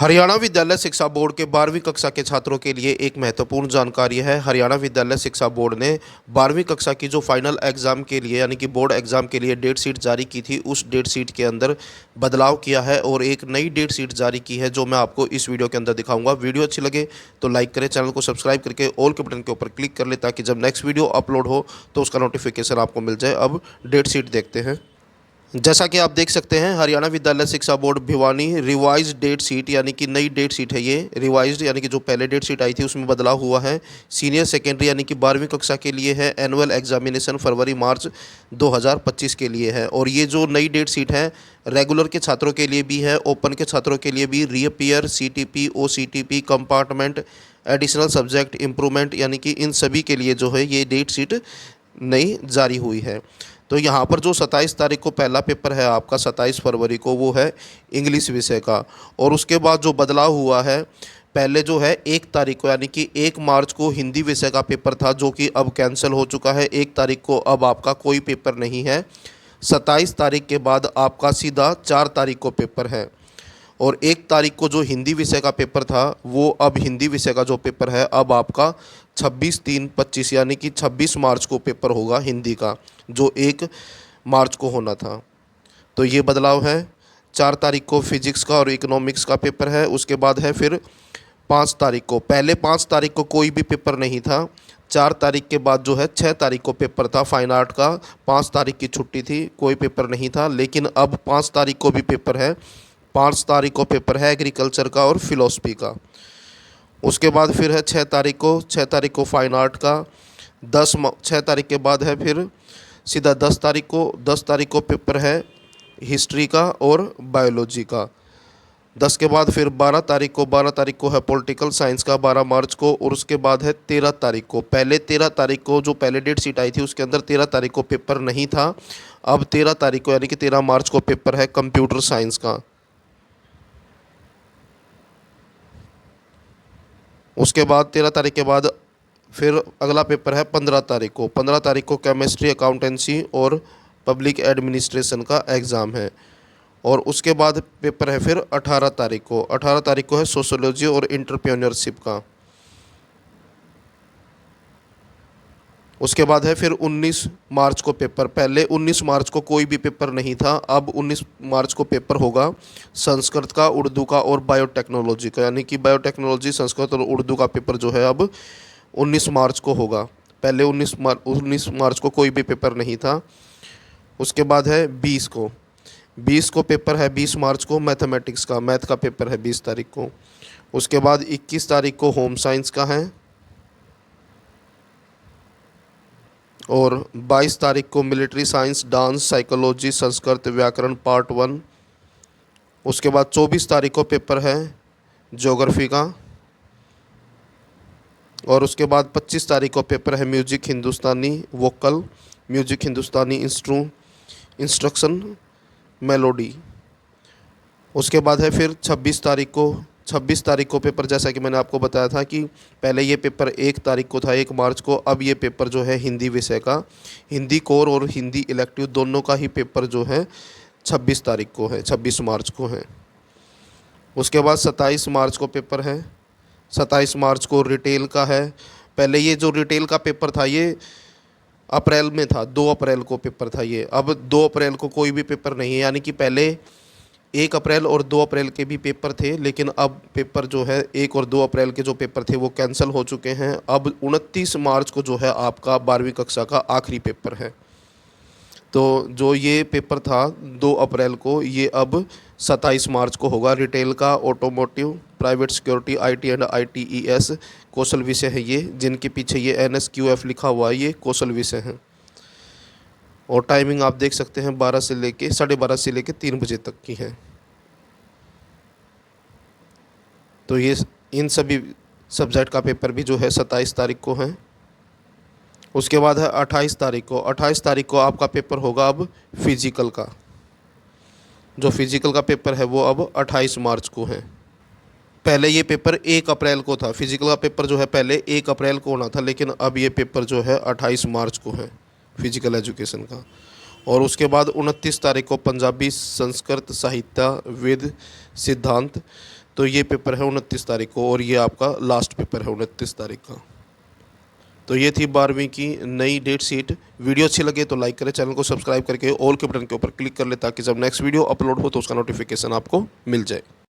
Haryana Vidyalaya Shiksha board के 12वीं कक्षा के छात्रों के लिए एक महत्वपूर्ण जानकारी है। हरियाणा विद्यालय शिक्षा बोर्ड ने 12वीं कक्षा की जो फाइनल एग्ज़ाम के लिए यानी कि बोर्ड एग्ज़ाम के लिए डेट शीट जारी की थी, उस डेट शीट के अंदर बदलाव किया है और एक नई डेट शीट जारी की है, जो मैं आपको इस वीडियो के अंदर दिखाऊंगा। वीडियो अच्छी लगे तो लाइक करें, चैनल को सब्सक्राइब करके ऑल के बटन के ऊपर क्लिक कर ले, ताकि जब नेक्स्ट वीडियो अपलोड हो तो उसका नोटिफिकेशन आपको मिल जाए। अब डेट शीट देखते हैं। जैसा कि आप देख सकते हैं, Haryana Vidyalaya Shiksha board Bhiwani revise date sheet यानी कि नई डेट शीट है। ये रिवाइज्ड यानी कि जो पहले डेट शीट आई थी उसमें बदलाव हुआ है। सीनियर सेकेंडरी यानी कि 12वीं कक्षा के लिए है। एनुअल एग्जामिनेशन फरवरी मार्च 2025 के लिए है। और ये जो नई डेट शीट है, रेगुलर के छात्रों के लिए भी है, ओपन के छात्रों के लिए भी, reappear, CTP, OCTP, compartment, additional subject improvement यानी कि इन सभी के लिए जो है ये डेट शीट नई जारी हुई है। तो यहाँ पर जो 27 तारीख को पहला पेपर है आपका, 27 फरवरी को, वो है इंग्लिश विषय का। और उसके बाद जो बदलाव हुआ है, पहले जो है 1 तारीख को यानी कि 1 मार्च को हिंदी विषय का पेपर था, जो कि अब कैंसिल हो चुका है। 1 तारीख को अब आपका कोई पेपर नहीं है। 27 तारीख के बाद आपका सीधा 4 तारीख को पेपर है। और 1 तारीख को जो हिंदी विषय का पेपर था, वो अब हिंदी विषय का जो पेपर है अब आपका 26/3/25 यानी कि 26 मार्च को पेपर होगा हिंदी का, जो 1 मार्च को होना था। तो ये बदलाव है। 4 तारीख को फिजिक्स का और इकोनॉमिक्स का पेपर है। उसके बाद है फिर 5 तारीख को। पहले 5 तारीख को कोई भी पेपर नहीं था। 4 तारीख के बाद जो है 6 तारीख को पेपर था फाइन आर्ट का। 5 तारीख की छुट्टी थी, कोई पेपर नहीं था। लेकिन अब 5 तारीख को भी पेपर है। 5 तारीख को पेपर है एग्रीकल्चर का और फिलॉसफी का। उसके बाद फिर है 6 तारीख को। 6 तारीख को फाइन आर्ट का। 6 तारीख के बाद है फिर सीधा 10 तारीख को। 10 तारीख को पेपर है हिस्ट्री का और बायोलॉजी का। 10 के बाद फिर 12 तारीख को। 12 तारीख को है पॉलिटिकल साइंस का, 12 मार्च को। और उसके बाद है 13 तारीख को। पहले 13 तारीख को जो पहले डेट शीट आई थी उसके अंदर 13 तारीख को पेपर नहीं था। अब 13 तारीख को यानी कि 13 मार्च को पेपर है कंप्यूटर साइंस का। उसके बाद 13 तारीख के बाद फिर अगला पेपर है 15 तारीख को। 15 तारीख को केमिस्ट्री, अकाउंटेंसी और पब्लिक एडमिनिस्ट्रेशन का एग्ज़ाम है। और उसके बाद पेपर है फिर 18 तारीख को। 18 तारीख को है सोशियोलॉजी और एंटरप्रेन्योरशिप का। उसके बाद है फिर 19 मार्च को पेपर। पहले 19 मार्च को कोई भी पेपर नहीं था। अब 19 मार्च को पेपर होगा संस्कृत का, उर्दू का और बायोटेक्नोलॉजी का, यानी कि बायोटेक्नोलॉजी, संस्कृत और उर्दू का पेपर जो है अब 19 मार्च को होगा। पहले 19 मार्च को कोई भी पेपर नहीं था। उसके बाद है 20 को। 20 को पेपर है 20 मार्च को मैथमेटिक्स का, मैथ का पेपर है 20 तारीख को। उसके बाद 21 तारीख को होम साइंस का है। और 22 तारीख को military science, dance, psychology, Sanskrit, व्याकरण पार्ट 1। उसके बाद 24 तारीख को पेपर है ज्योग्राफी का। और उसके बाद 25 तारीख को पेपर है म्यूजिक हिंदुस्तानी वोकल, म्यूजिक हिंदुस्तानी इंस्ट्रक्शन मेलोडी। उसके बाद है फिर 26 तारीख को। 26 तारीख को पेपर, जैसा कि मैंने आपको बताया था कि पहले ये पेपर 1 तारीख को था, 1 मार्च को। अब ये पेपर जो है हिंदी विषय का, हिंदी कोर और हिंदी इलेक्टिव दोनों का ही पेपर जो है 26 तारीख को है, 26 मार्च को है। उसके बाद 27 मार्च को पेपर है। 27 मार्च को रिटेल का है। पहले ये जो रिटेल का पेपर था ये अप्रैल में था, 2 अप्रैल को पेपर था ये। अब 2 अप्रैल को कोई भी पेपर नहीं है, यानी कि पहले 1 अप्रैल और 2 अप्रैल के भी पेपर थे, लेकिन अब पेपर जो है 1 और 2 अप्रैल के जो पेपर थे वो कैंसिल हो चुके हैं। अब 29 मार्च को जो है आपका 12वीं कक्षा का आखिरी पेपर है। तो जो ये पेपर था 2 अप्रैल को, ये अब 27 मार्च को होगा। रिटेल का, automotive, private security, IT and ITES कौशल विषय है ये, जिनके पीछे ये NSQF लिखा हुआ है, ये कौशल विषय हैं। और टाइमिंग आप देख सकते हैं 12 से लेके 12:30 से लेके 3 बजे तक की है। तो ये इन सभी सब्जेक्ट का पेपर भी जो है 27 तारीख को है। उसके बाद है 28 तारीख को। 28 तारीख को आपका पेपर होगा अब फिजिकल का। जो फिजिकल का पेपर है वो अब 28 मार्च को है। पहले ये पेपर 1 अप्रैल को था। फिजिकल का पेपर जो है पहले 1 अप्रैल को होना था, लेकिन अब ये पेपर जो है 28 मार्च को है फिजिकल एजुकेशन का। और उसके बाद 29 तारीख को पंजाबी, संस्कृत, साहित्य, वेद, सिद्धांत। तो ये पेपर है 29 तारीख को और ये आपका लास्ट पेपर है 29 तारीख का। तो ये थी 12वीं की नई डेट शीट। वीडियो अच्छी लगे तो लाइक करें, चैनल को सब्सक्राइब करके ऑल के बटन के ऊपर क्लिक कर ले ताकि जब नेक्स्ट वीडियो अपलोड हो तो उसका नोटिफिकेशन आपको मिल जाए।